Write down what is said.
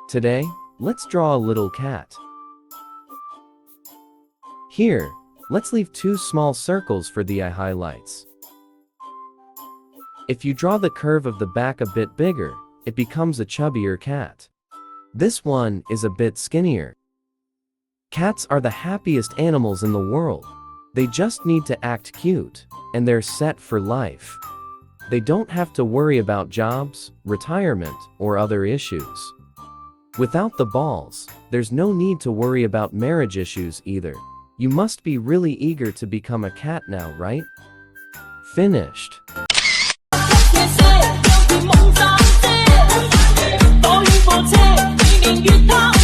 Today, let's draw a little cat. Here, let's leave 2 small circles for the eye highlights. If you draw the curve of the back a bit bigger, it becomes a chubbier cat. This one is a bit skinnier. Cats are the happiest animals in the world. They just need to act cute, and they're set for life. They don't have to worry about jobs, retirement, or other issues. Without the balls, there's no need to worry about marriage issues either. You must be really eager to become a cat now, right? Finished. 多远火车，你明月他。